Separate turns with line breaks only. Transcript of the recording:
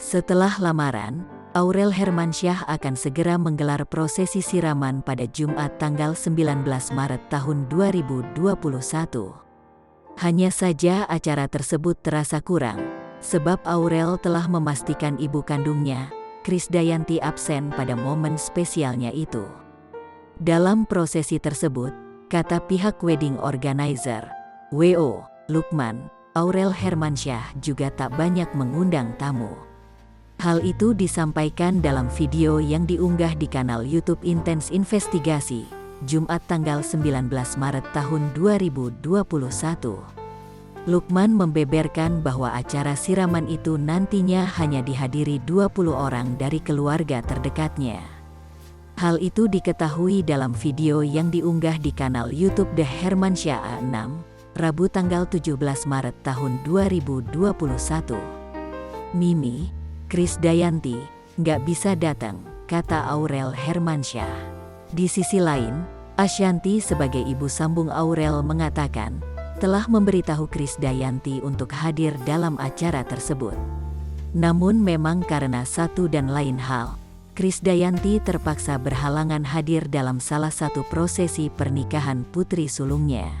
Setelah lamaran, Aurel Hermansyah akan segera menggelar prosesi siraman pada Jumat tanggal 19 Maret tahun 2021. Hanya saja acara tersebut terasa kurang, sebab Aurel telah memastikan ibu kandungnya, Krisdayanti, absen pada momen spesialnya itu. Dalam prosesi tersebut, kata pihak wedding organizer, WO, Lukman, Aurel Hermansyah juga tak banyak mengundang tamu. Hal itu disampaikan dalam video yang diunggah di kanal YouTube Intens Investigasi, Jumat tanggal 19 Maret tahun 2021. Lukman membeberkan bahwa acara siraman itu nantinya hanya dihadiri 20 orang dari keluarga terdekatnya. Hal itu diketahui dalam video yang diunggah di kanal YouTube The Hermansyah A6, Rabu tanggal 17 Maret tahun 2021. Mimi, Krisdayanti, nggak bisa datang, kata Aurel Hermansyah. Di sisi lain, Ashanty sebagai ibu sambung Aurel mengatakan, telah memberitahu Krisdayanti untuk hadir dalam acara tersebut. Namun memang karena satu dan lain hal, Krisdayanti terpaksa berhalangan hadir dalam salah satu prosesi pernikahan putri sulungnya.